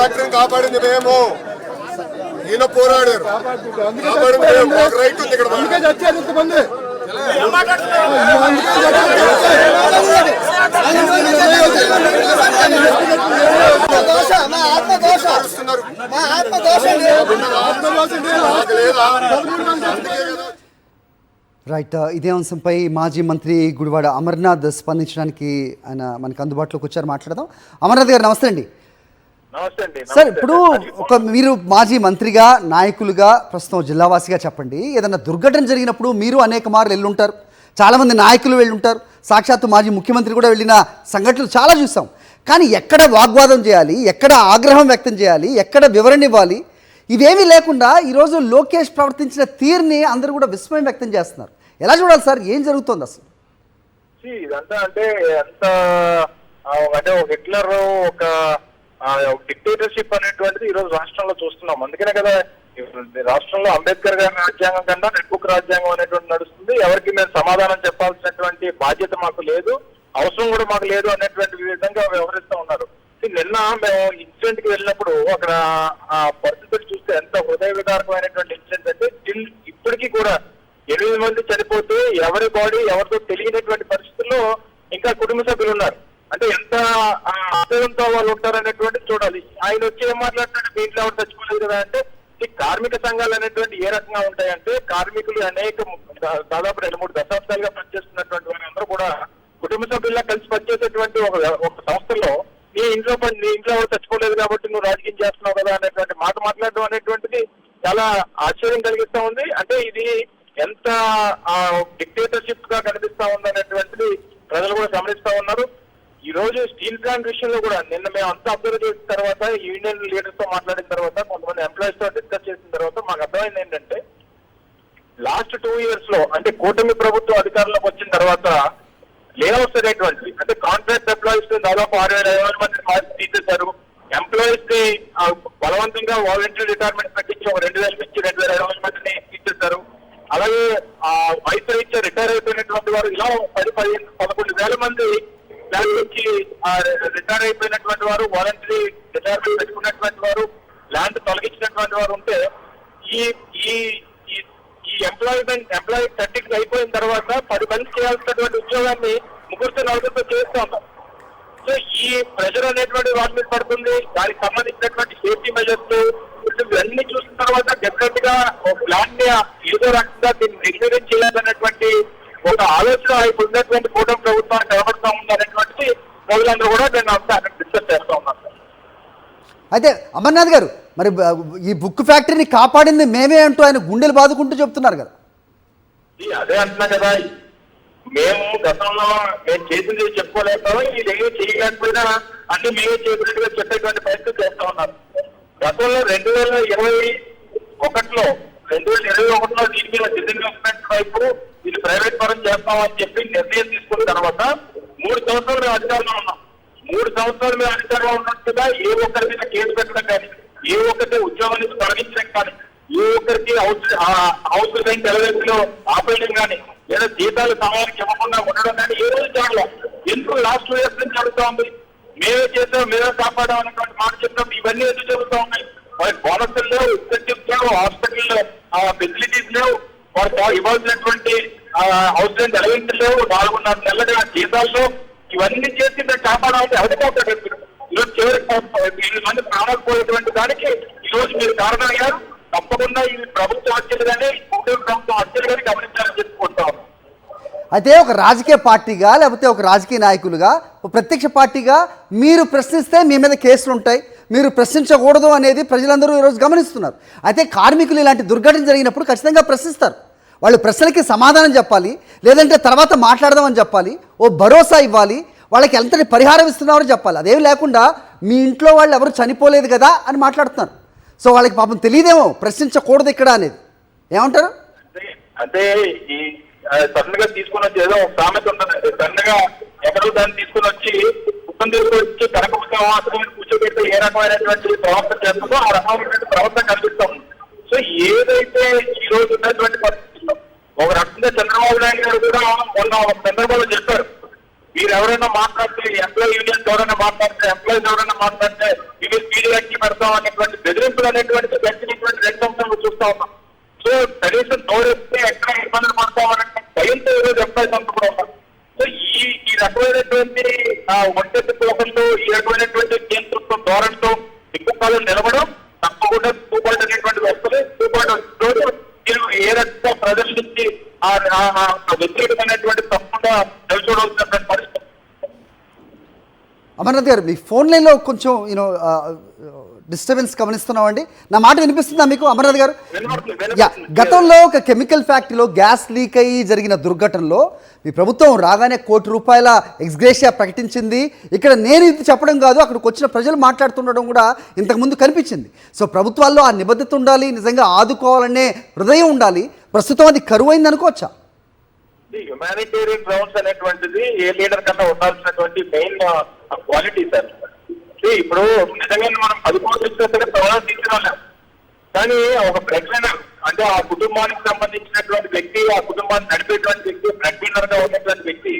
ఫ్యాక్టరీని కాపాడింది మేము. ఈయన పోరాడారు, కాపాడింది మేము. మాకు రైట్ ఉంది ఇక్కడ. రైట్, ఇదే అంశంపై మాజీ మంత్రి గుడివాడ అమర్నాథ్ స్పందించడానికి ఆయన మనకు అందుబాటులోకి వచ్చారు. మాట్లాడదాం. అమర్నాథ్ గారు నమస్తే అండి. సార్, ఇప్పుడు మీరు మాజీ మంత్రిగా, నాయకులుగా, ప్రస్తుతం జిల్లావాసిగా చెప్పండి, ఏదైనా దుర్ఘటన జరిగినప్పుడు మీరు అనేక మార్లు వెళ్ళుంటారు, చాలామంది నాయకులు వెళ్ళుంటారు, సాక్షాత్తు మాజీ ముఖ్యమంత్రి కూడా వెళ్ళిన సంఘటనలు చాలా చూసాం. కానీ ఎక్కడ వాగ్వాదం చేయాలి, ఎక్కడ ఆగ్రహం వ్యక్తం చేయాలి, ఎక్కడ వివరణ ఇవ్వాలి, ఇవేమీ లేకుండా ఈరోజు లోకేష్ ప్రవర్తించిన తీరుని అందరూ కూడా విస్మయం వ్యక్తం చేస్తున్నారు. ఎలా చూడాలి సార్, ఏం జరుగుతుంది అసలు? ఇదంతా అంటే ఎంత అంటే ఒక హిట్లర్, ఒక డిక్టేటర్షిప్ అనేటువంటిది ఈ రోజు రాష్ట్రంలో చూస్తున్నాం. అందుకనే కదా రాష్ట్రంలో అంబేద్కర్ గారి రాజ్యాంగం కన్నా రెడ్ బుక్ రాజ్యాంగం అనేటువంటి నడుస్తుంది. ఎవరికి మేము సమాధానం చెప్పాల్సినటువంటి బాధ్యత మాకు లేదు, అవసరం కూడా మాకు లేదు అనేటువంటి విధంగా వ్యవహరిస్తూ ఉన్నారు. నిన్న మేము ఇన్సిడెంట్ కి వెళ్ళినప్పుడు అక్కడ ఆ పరిస్థితులు చూస్తే ఎంత హృదయ విదారకమైనటువంటి ఇన్సిడెంట్ అంటే స్టిల్ ఇప్పటికీ కూడా 8 మంది చనిపోతే ఎవరి బాడీ ఎవరితో తెలియనటువంటి పరిస్థితుల్లో ఇంకా కుటుంబ సభ్యులు ఉన్నారు. అంటే ఎంత ఆనందంతో వాళ్ళు ఉంటారనేటువంటిది చూడాలి. ఆయన వచ్చి ఏం మాట్లాడుతుంటే మీ ఇంట్లో ఎవరు చచ్చిపోలేదు కదా అంటే, ఈ కార్మిక సంఘాలు అనేటువంటి ఏ రకంగా ఉంటాయంటే, కార్మికులు అనేక దాదాపు 2-3 దశాబ్దాలుగా పనిచేస్తున్నటువంటి వారందరూ కూడా కుటుంబ సభ్యుల్లా కలిసి పనిచేసేటువంటి ఒక సంస్థలో నీ ఇంట్లో ఎవరు చచ్చిపోలేదు కాబట్టి నువ్వు రాజకీయం చేస్తున్నావు కదా అనేటువంటి మాట మాట్లాడడం అనేటువంటిది చాలా ఆశ్చర్యం కలిగిస్తా ఉంది. అంటే ఇది ఎంత డిక్టేటర్షిప్ గా కనిపిస్తా ఉంది అనేటువంటిది ప్రజలు కూడా గమనిస్తా ఉన్నారు. ఈ రోజు స్టీల్ ప్లాంట్ విషయంలో కూడా నిన్న మేము అంతా అబ్జర్వ్ చేసిన తర్వాత, యూనియన్ లీడర్స్ తో మాట్లాడిన తర్వాత, కొంతమంది ఎంప్లాయీస్ తో డిస్కస్ చేసిన తర్వాత మాకు అర్థమైంది ఏంటంటే, లాస్ట్ 2 years లో అంటే కూటమి ప్రభుత్వం అధికారంలోకి వచ్చిన తర్వాత లేఅవుట్స్ అనేటువంటివి, అంటే కాంట్రాక్ట్ ఎంప్లాయీస్ దాదాపు 6,500 మంది తీసేశారు. ఎంప్లాయీస్ ని బలవంతంగా వాలంటరీ రిటైర్మెంట్ పెట్టించి ఒక 2,000 నుంచి 2,500 మందిని తీసేశారు. అలాగే వయసు రీత్యా రిటైర్ అయిపోయినటువంటి వారు ఇలా 10-11 వేల మంది ల్యాండ్ నుంచి రిటైర్ అయిపోయినటువంటి వారు, వాలంటరీ రిటైర్మెంట్ పెట్టుకున్నటువంటి వారు, ల్యాండ్ తొలగించినటువంటి వారు ఉంటే, ఈ ఎంప్లాయీ 30 అయిపోయిన తర్వాత 10 మంది చేయాల్సినటువంటి ఉద్యోగాన్ని 3-4 చేస్తూ ఉంటాం. సో ఈ ప్రెషర్ అనేటువంటి వాటి మీద పడుతుంది. దానికి సంబంధించినటువంటి సేఫ్టీ మెజర్స్ ఇవన్నీ చూసిన తర్వాత డెఫినెట్ గా ల్యాండ్ ని ఏదో రకంగా దీన్ని రెగ్యులేట్ చేయాలనేటువంటి ఒక ఆలోచన ఇప్పుడు ఉన్నటువంటి కూటమి ప్రభుత్వానికి కనబడుతూ ఉంది అనేటువంటిది ప్రజలందరూ కూడా నేను అంతా డిస్కస్ చేస్తూ ఉన్నాను. అయితే అమర్నాథ్ గారు, మరి ఈ బుక్ ఫ్యాక్టరీని కాపాడింది మేమే అంటూ ఆయన గుండెలు బాదుకుంటూ చెప్తున్నారు కదా. అదే అంటున్నా కదా, మేము గతంలో మేము చేసింది చెప్పుకోలేకపోవడం, ఇది ఏమీ చేయలేకపోయినా అన్ని మేమే చేసినట్టుగా చెప్పేటువంటి పరిస్థితి చేస్తా ఉన్నారు. గతంలో 2021లో దీని మీద డిజిన్వెస్ట్మెంట్ వైపు ఇది ప్రైవేట్ పరం చేస్తామని చెప్పి నిర్ణయం తీసుకున్న తర్వాత 3 సంవత్సరాలు మేము అధికారంలో ఉన్నాం. 3 సంవత్సరాలు మేము అధికారంలో ఉన్నట్టుగా ఏ ఒక్కరి మీద కేసు పెట్టడం కానీ, ఏ ఒక్కరి ఉద్యోగం నుంచి తొలగించడం కానీ, ఏ ఒక్కరికి హౌస్ బ్యాంక్ ఎలవెన్స్లో ఆపేయడం కానీ, లేదా జీతాలు సమయానికి ఇవ్వకుండా ఉండడం కానీ ఏ రోజు జరగలేదు. ఎందుకు లాస్ట్ 2 years నుంచి జరుగుతూ ఉంది? మేమే చేసాం, మేమే కాపాడాం అనేటువంటి మాట చెప్తాం. ఇవన్నీ ఎందుకు జరుగుతూ ఉన్నాయి? వారికి బోనస్లు లేవు, ఇన్సెంటివ్స్ లేవు, హాస్పిటల్లో ఫెసిలిటీస్ లేవు, వారికి ఇవ్వాల్సినటువంటి హౌస్ రెంట్ ఎలవెన్స్ లేవు, 4.5 నెలలుగా జీతాల్లో ఇవన్నీ చేసి మేము కాపాడాలంటే ఎవరిపోతాడు? ఈరోజు చివరికి 8 మంది ప్రాణాలు పోయేటువంటి దానికి ఈరోజు మీరు కారణమయ్యారు. తప్పకుండా ఇది ప్రభుత్వ హత్యలు కానీ ప్రభుత్వ హత్యలు కానీ గమనించాలని చెప్పుకుంటాం. అయితే ఒక రాజకీయ పార్టీగా, లేకపోతే ఒక రాజకీయ నాయకులుగా, ఒక ప్రత్యక్ష పార్టీగా మీరు ప్రశ్నిస్తే మీ మీద కేసులు ఉంటాయి, మీరు ప్రశ్నించకూడదు అనేది ప్రజలందరూ ఈరోజు గమనిస్తున్నారు. అయితే కార్మికులు ఇలాంటి దుర్ఘటన జరిగినప్పుడు ఖచ్చితంగా ప్రశ్నిస్తారు. వాళ్ళు ప్రశ్నలకి సమాధానం చెప్పాలి, లేదంటే తర్వాత మాట్లాడదామని చెప్పాలి, ఓ భరోసా ఇవ్వాలి, వాళ్ళకి ఎంతటి పరిహారం ఇస్తున్నారో చెప్పాలి. అదేమి లేకుండా మీ ఇంట్లో వాళ్ళు ఎవరు చనిపోలేదు కదా అని మాట్లాడుతున్నారు. సో వాళ్ళకి పాపం తెలియదేమో ప్రశ్నించకూడదు ఇక్కడ అనేది. ఏమంటారు? అంటే ఈ సడన్ గా తీసుకుని వచ్చి ఏదో ఒక సామెత ఉంటుంది, సడన్ గా ఎక్కడో దాన్ని తీసుకుని వచ్చి కుటుంబం తీసుకొచ్చి కనక కూర్చోబెట్టి ఏ రకమైనటువంటి ప్రవర్తన చేస్తుందో ఆ రకమైనటువంటి ప్రవర్తన కనిపిస్తాం. సో ఏదైతే ఈ రోజు ఉన్నటువంటి పరిస్థితుల్లో ఒక రకంగా చంద్రబాబు నాయుడు గారు కూడా మొన్న ఒక సందర్భంలో చెప్పారు, మీరు ఎవరైనా మాట్లాడితే ఎంప్లాయీ యూనియన్స్ ఎవరైనా మాట్లాడితే, ఎంప్లాయీస్ ఎవరైనా మాట్లాడితే ఇది వ్యాఖ్యలు పెడతాం అనేటువంటి బెదిరింపులు అనేటువంటి గడిచినటువంటి 2 సంవత్సరాలు చూస్తా ఉన్నాం. సో కనీసం నోరెత్తే ఎక్కడ ఇబ్బందులు పడతామనే భయంతో ఈరోజు ఎంప్లాయీస్ అంతా కూడా ఉన్నారు. సో ఈ రకమైనటువంటి ఒంటెత్తి పోకలతో, ఈ రకమైనటువంటి కేంద్రంతో ధోరణితో ఎక్కువ కాలం నిలబడం తప్పకుండా 2.0 అనేటువంటి వస్తుంది. 2.0 మీరు ఏ రకంగా ప్రదర్శించి ఆ వ్యతిరేకమైనటువంటి తప్పకుండా నిలచూడవలసినటువంటి పరిస్థితి. అమర్నాథ్ గారు, మీ ఫోన్ లైన్లో కొంచెం డిస్టర్బెన్స్ గమనిస్తున్నామండి. నా మాట వినిపిస్తుందా మీకు అమర్నాథ్ గారు? గతంలో ఒక కెమికల్ ఫ్యాక్టరీలో గ్యాస్ లీక్ అయ్యి జరిగిన దుర్ఘటనలో మీ ప్రభుత్వం రాగానే ₹1 కోటి ఎక్స్గ్రేషియా ప్రకటించింది. ఇక్కడ నేను ఇది చెప్పడం కాదు, అక్కడికి వచ్చిన ప్రజలు మాట్లాడుతుండడం కూడా ఇంతకుముందు కనిపించింది. సో ప్రభుత్వాల్లో ఆ నిబద్ధత ఉండాలి, నిజంగా ఆదుకోవాలనే హృదయం ఉండాలి. ప్రస్తుతం అది కరువైంది అనుకోవచ్చా? హ్యుమానిటేరియన్ గ్రౌండ్స్ అనేటువంటిది ఏ లీడర్ కన్నా ఉండాల్సినటువంటి మెయిన్ క్వాలిటీ సార్. ఇప్పుడు నిజంగా మనం 10 కోట్లు ఇస్తే సరే ప్రమాదం తీసుకురాలేం, కానీ ఒక బ్లడ్ విన్నర్ అంటే ఆ కుటుంబానికి సంబంధించినటువంటి వ్యక్తి, ఆ కుటుంబాన్ని నడిపేటువంటి వ్యక్తి, బ్లడ్ విన్నర్ గా ఉన్నటువంటి వ్యక్తి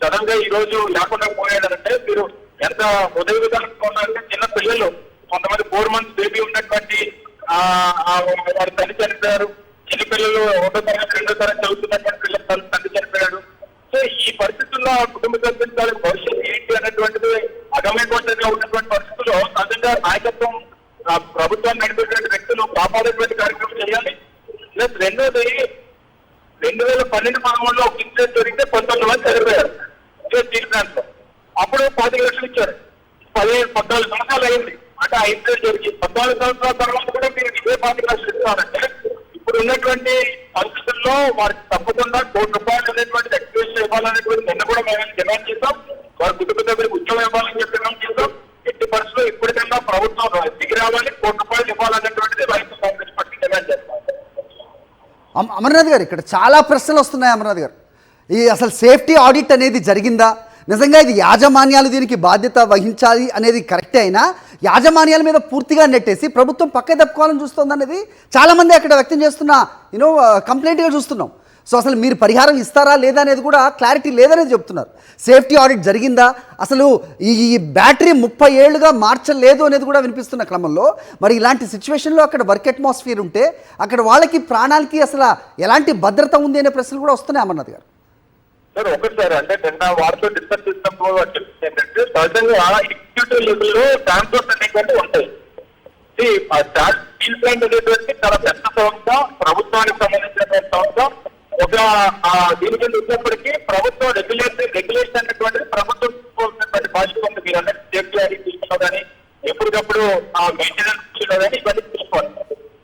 సడన్ గా ఈ రోజు లేకుండా పోయాడంటే మీరు ఎంత ఉదయ విధానంగా ఉన్నారంటే, చిన్న పిల్లలు కొంతమంది 4 months బేబీ ఉన్నటువంటి వారి తల్లి చనిపోయారు, చిన్న పిల్లలు 1వ తరగతి 2వ తరగతి చదువుతున్నటువంటి పిల్లల తండ్రి చనిపోయాడు. సో ఈ పరిస్థితుల్లో ఆ కుటుంబ సభ్యుల భవిష్యత్తు ఏంటి అనేటువంటిది అగమ్యగోచరంగా ఉన్నటువంటి పరిస్థితుల్లో సహజంగా నాయకత్వం ప్రభుత్వాన్ని నడిపేటువంటి వ్యక్తులు కాపాడేటువంటి కార్యక్రమం చేయాలి. ప్లస్ రెండోది 2012-13లో ఒక ఇన్సిడెంట్ జరిగితే 19 మంది చనిపోయారు స్టీల్ ప్లాంట్ లో. అప్పుడు 25 లక్షలు ఇచ్చారు. 14 సంవత్సరాలు అయింది అంటే ఆ ఇన్సిడెంట్ జరిగి 14 సంవత్సరాల తర్వాత కూడా మీరు ఇదే 25 లక్షలు ఇస్తారంటే ఇప్పుడు ఉన్నటువంటి పరిస్థితుల్లో వారికి తప్పకుండా ₹1 కోటి అనేటువంటి ఎక్స్ప్రెషన్ ఇవ్వాలనేటువంటి నిన్న కూడా మేము డిమాండ్ చేస్తాం. వారి కుటుంబ సభ్యులకు ఉద్యోగం ఇవ్వాలని చెప్పి డిమాండ్ చేస్తాం. ఎట్టి పరిస్థితుల్లో ఇప్పటికన్నా ప్రభుత్వం దిగి రావాలి, ₹1 ఇవ్వాలనేటువంటిది రైతు కాంగ్రెస్ పార్టీ డిమాండ్ చేస్తాం. అమర్నాథ్ గారు, ఇక్కడ చాలా ప్రశ్నలు వస్తున్నాయి అమర్నాథ్ గారు. ఈ అసలు సేఫ్టీ ఆడిట్ అనేది జరిగిందా? నిజంగా ఇది యాజమాన్యాలు దీనికి బాధ్యత వహించాలి అనేది కరెక్టే అయినా యాజమాన్యాల మీద పూర్తిగా నెట్టేసి ప్రభుత్వం పక్క తప్పుకోవాలని చూస్తుంది అనేది చాలామంది అక్కడ వ్యక్తం చేస్తున్న కంప్లైంట్గా చూస్తున్నాం. సో అసలు మీరు పరిహారం ఇస్తారా లేదా అనేది కూడా క్లారిటీ లేదనేది చెప్తున్నారు. సేఫ్టీ ఆడిట్ జరిగిందా? అసలు ఈ బ్యాటరీ 30 ఏళ్లుగా మార్చలేదు అనేది కూడా వినిపిస్తున్న క్రమంలో మరి ఇలాంటి సిచ్యువేషన్లో అక్కడ వర్క్ అట్మాస్ఫియర్ ఉంటే అక్కడ వాళ్ళకి ప్రాణాలకి అసలు ఎలాంటి భద్రత ఉంది అనే ప్రశ్నలు కూడా వస్తున్నాయి అమర్నాథ్ గారు. సార్ ఒకటి సార్, అంటే నిన్న వారితో డిస్కస్ చేసినప్పుడు చెప్తుంది ఏంటంటే సహజంగా ఎగ్జిక్యూటివ్ లెవెల్లో ట్రాన్స్పోర్ట్ అనేటువంటి ఉంటాయి. స్టీల్ ప్లాంట్ అనేటువంటి చాలా పెద్ద సంస్థ, ప్రభుత్వానికి సంబంధించినటువంటి సంస్థ. ఒక దీని కింద ఉన్నప్పటికీ ప్రభుత్వం రెగ్యులేషన్ అనేటువంటిది ప్రభుత్వం తీసుకోవాల్సినటువంటి బాధ్యత ఉంది. మీరు అన్నట్టు సేఫ్టీ ఆడిట్ విషయంలో కానీ ఎప్పటికప్పుడు మెయింటెనెన్స్ విషయంలో కానీ ఇవన్నీ తీసుకోవాలి.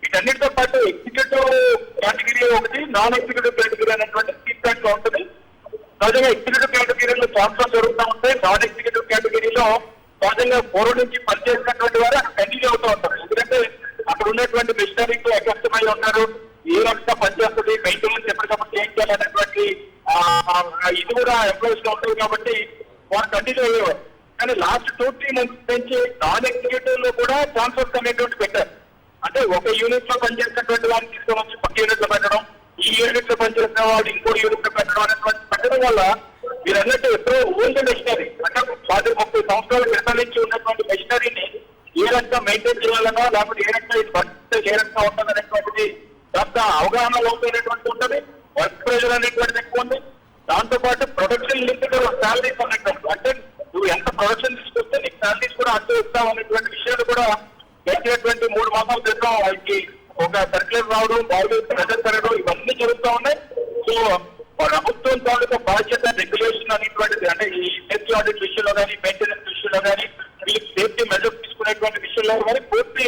వీటన్నిటితో పాటు ఎగ్జిక్యూటివ్ కేటగిరీ ఒకటి, నాన్ ఎగ్జిక్యూటివ్ కేటగిరీ అనేటువంటి స్టీల్ ప్లాంట్ లో ఉంటుంది. సహజంగా ఎగ్జిక్యూటివ్ కేటగిరీలో ట్రాన్స్ఫర్ జరుగుతూ ఉంటాయి. నాన్ ఎగ్జిక్యూటివ్ కేటగిరీలో సహజంగా పూర్వం నుంచి పనిచేసినటువంటి వారు అక్కడ కంటిన్యూ అవుతూ ఉంటారు. ఎందుకంటే అక్కడ ఉన్నటువంటి మిషనరీతో అకస్టమై ఉంటారు, ఏ రకంగా పనిచేస్తుంది, మెయింటెనెన్స్ ఎప్పటికప్పుడు చేయించాలి అనేటువంటి ఇది కూడా ఎంప్లాయీస్ లో ఉంటుంది. కాబట్టి వారు కంటిన్యూ అయ్యేవారు. కానీ లాస్ట్ 2-3 months నుంచి నాన్ ఎగ్జిక్యూటివ్ లో కూడా ట్రాన్స్ఫర్స్ అనేటువంటి పెట్టారు. అంటే ఒక యూనిట్ లో పనిచేసినటువంటి వారిని తీసుకొని వచ్చి పక్క యూనిట్ లో పెట్టడం, ఈ యూనిట్ లో పనిచేసిన వాళ్ళు ఇంకో యూనిట్ లో పెట్టడం అనేటువంటి పెట్టడం వల్ల మీరు అన్నట్టు ఎప్పుడో ఓల్డ్ మెషినరీ అంటే 30 సంవత్సరాల క్రితం నుంచి ఉన్నటువంటి మెషినరీని ఏ రకంగా మెయింటైన్ చేయాలన్నా లేకపోతే ఏ రకంగా ఇది వర్క్ ఏ రకంగా ఉంటుంది అనేటువంటిది కాస్త అవగాహన లోపైనటువంటి ఉంటుంది. వర్క్ ప్రెజర్ అనేటువంటిది ఎక్కువ ఉంది. దాంతో పాటు ప్రొడక్షన్ లింక్డ్ శాలరీస్ అనేటువంటి అంటే నువ్వు ఎంత ప్రొడక్షన్ తీసుకొస్తే నీకు శాలరీస్ కూడా అంటూ ఇస్తాం అనేటువంటి విషయాలు కూడా గడిచినటువంటి 3 మాసాల క్రితం వాళ్ళకి ఒక సర్క్యులర్ రావడం, బాగా ప్రెజర్ పెరగడం ఇవన్నీ జరుగుతూ ఉన్నాయి. సో ప్రభుత్వం తాలూకా బాధ్యత రెగ్యులేషన్ అనేటువంటిది అంటే ఈ సేఫ్టీ ఆడిట్ విషయంలో కానీ, మెయింటెనెన్స్ విషయంలో కానీ, వీళ్ళకి సేఫ్టీ మెజర్స్ తీసుకునేటువంటి విషయంలో కానీ పూర్తి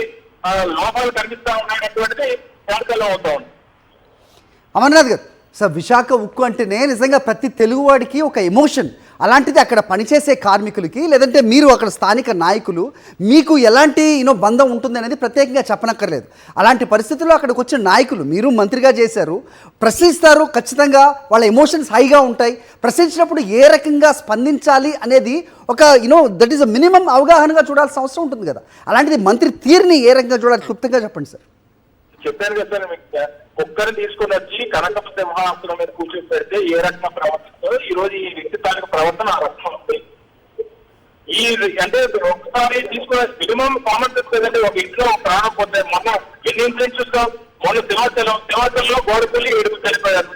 లోపాలు కనిపిస్తా ఉన్నాయనేటువంటిది జాగ్రత్తలో అవుతా ఉంది. అమర్నాథ్ గారు, సార్ విశాఖ ఉక్కు అంటేనే నిజంగా ప్రతి తెలుగువాడికి ఒక ఎమోషన్. అలాంటిది అక్కడ పనిచేసే కార్మికులకి లేదంటే మీరు అక్కడ స్థానిక నాయకులు మీకు ఎలాంటి బంధం ఉంటుంది అనేది ప్రత్యేకంగా చెప్పనక్కర్లేదు. అలాంటి పరిస్థితుల్లో అక్కడికి వచ్చిన నాయకులు మీరు మంత్రిగా చేశారు, ప్రశ్నిస్తారు, ఖచ్చితంగా వాళ్ళ ఎమోషన్స్ హైగా ఉంటాయి. ప్రశ్నించినప్పుడు ఏ రకంగా స్పందించాలి అనేది ఒక దట్ ఈస్ అ మినిమం అవగాహనగా చూడాల్సిన అవసరం ఉంటుంది కదా. అలాంటిది మంత్రి తీరుని ఏ రకంగా చూడాలి క్లుప్తంగా చెప్పండి సార్. చెప్పాను కదా సార్, మీకు కుక్కర్ని తీసుకుని వచ్చి కనకపు సింహాసనం మీద కూర్చొని పెడితే ఏ రకంగా ప్రవర్తిస్తుందో ఈ రోజు ఈ వ్యక్తి తాలూకు ప్రవర్తన ఆ రకంగా ఉంది. ఈ అంటే ఒకసారి తీసుకునే మినిమం కామన్ సెన్స్ కదండి. ఒక ఇంట్లో ప్రాణం పోతే మొన్న ఎన్ని ఇన్సిడెంట్స్ చూస్తాం. మొన్న సింహాచలంలో గోడపల్లి 7 చనిపోయారు.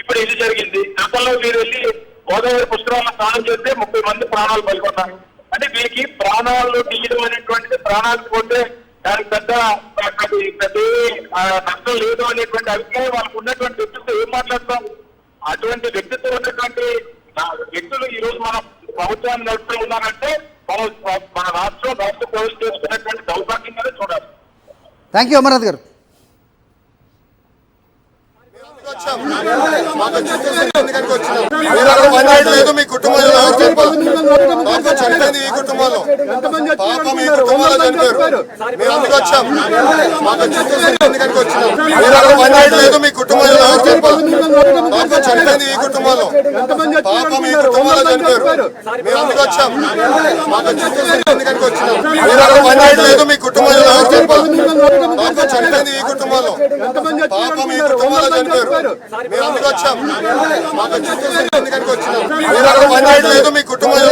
ఇప్పుడు ఇది జరిగింది. గతంలో మీరు వెళ్ళి గోదావరి పుష్కరాల్లో స్నానం చేస్తే 30 మంది ప్రాణాలు పలుకున్నారు. అంటే వీరికి ప్రాణాలు తీయడం అనేటువంటిది, ప్రాణాలు పోతే దానికి పెద్ద నష్టం లేదు అనేటువంటి అభిప్రాయం వాళ్ళకు ఉన్నటువంటి వ్యక్తితో ఏం మాట్లాడతాం. అటువంటి వ్యక్తిత్వం ఉన్నటువంటి వ్యక్తులు ఈ రోజు మన ప్రభుత్వాన్ని నడుపుతూ ఉన్నారంటే మన రాష్ట్ర పోలీసు చేసుకున్నటువంటి దౌర్భాగ్యంగానే చూడాలి. థ్యాంక్ యూ అమర్నాథ్ గారు. లేదు మీ కుటుంబంలో మాకు చనిపోయింది ఈ కుటుంబంలో, పాపం ఈ కుటుంబంలో చనిపోయారు. మేము అందుకు వచ్చాం. మాకు ఎందుకనికి వచ్చినాం. లేదు మీ కుటుంబంలో మాకు చనిపోయింది ఈ కుటుంబంలో, పాపం ఈ కుటుంబంలో చనిపోయారు. మేము అందుకు వచ్చాం. మాకు ఎందుకనికి వచ్చినాం. లేదు మీ కుటుంబంలో మాకు చనిపోయింది ఈ కుటుంబంలో, పాపం ఈ కుటుంబంలో చనిపోయారు. మేము అందుకు వచ్చాం. మాకు ఎందుకనికి వచ్చినాం. లేదు మీ కుటుంబంలో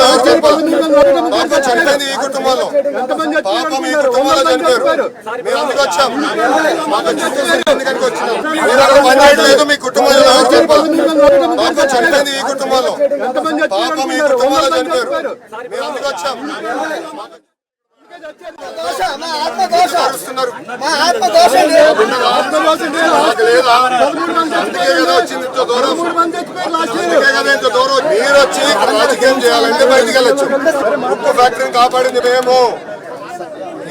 మాకు చనిపోయింది ఈ కుటుంబంలో, పాపం ఈ కుటుంబంలో చనిపోయారు. మేము అందుకు వచ్చాం. మాకు ఎందుకనికి వచ్చినాం. లేదు మీ కుటుంబంలో మాకు చనిపోయింది ఈ కుటుంబంలో, పాపం ఈ కుటుంబంలో చనిపోయారు. మేము అందుకు వచ్చాం. మీరు వచ్చి రాజకీయం చేయాలంటే బయటికి వెళ్ళొచ్చు. ఉప్పు ఫ్యాక్టరీని కాపాడింది మేము,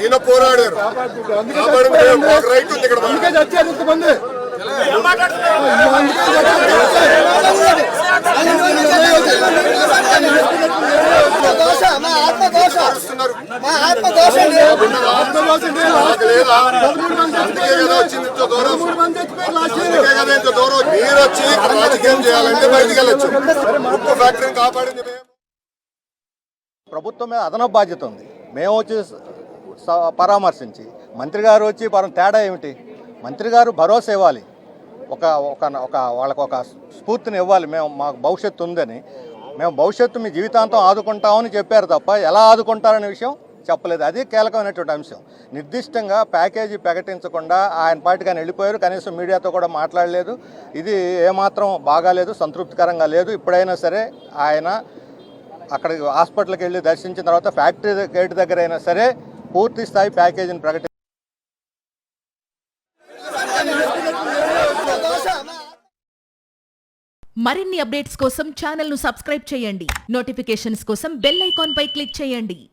ఈయన పోరాడారు కాపాడింది మేము. ఒక రైట్ ఉంది ఇక్కడ. మీరు వచ్చి రాజకీయం చేయాలంటే బయటికి వెళ్ళొచ్చు. ఉప్పు ఫ్యాక్టరీని కాపాడింది మేము. ప్రభుత్వం మీద అదనపు బాధ్యత ఉంది. మేము వచ్చి పరామర్శించి, మంత్రి గారు వచ్చి తేడా ఏమిటి? మంత్రి గారు భరోసా ఇవ్వాలి, వాళ్ళకు ఒక స్ఫూర్తిని ఇవ్వాలి. మాకు భవిష్యత్తు ఉందని, మేము భవిష్యత్తు మీ జీవితాంతం ఆదుకుంటామని చెప్పారు తప్ప ఎలా ఆదుకుంటారనే విషయం చెప్పలేదు. అది కీలకమైనటువంటి అంశం. నిర్దిష్టంగా ప్యాకేజీ ప్రకటించకుండా ఆయన పార్టీకి ఆయన వెళ్ళిపోయారు. కనీసం మీడియాతో కూడా మాట్లాడలేదు. ఇది ఏమాత్రం బాగాలేదు, సంతృప్తికరంగా లేదు. ఇప్పుడైనా సరే ఆయన అక్కడికి హాస్పిటల్కి వెళ్ళి దర్శించిన తర్వాత ఫ్యాక్టరీ గేట్ దగ్గర అయినా సరే పూర్తి స్థాయి ప్యాకేజీని మరిన్ని అప్డేట్స్ కోసం ఛానల్ ను సబ్స్క్రైబ్ చేయండి. నోటిఫికేషన్స్ కోసం బెల్ ఐకాన్ పై క్లిక్ చేయండి.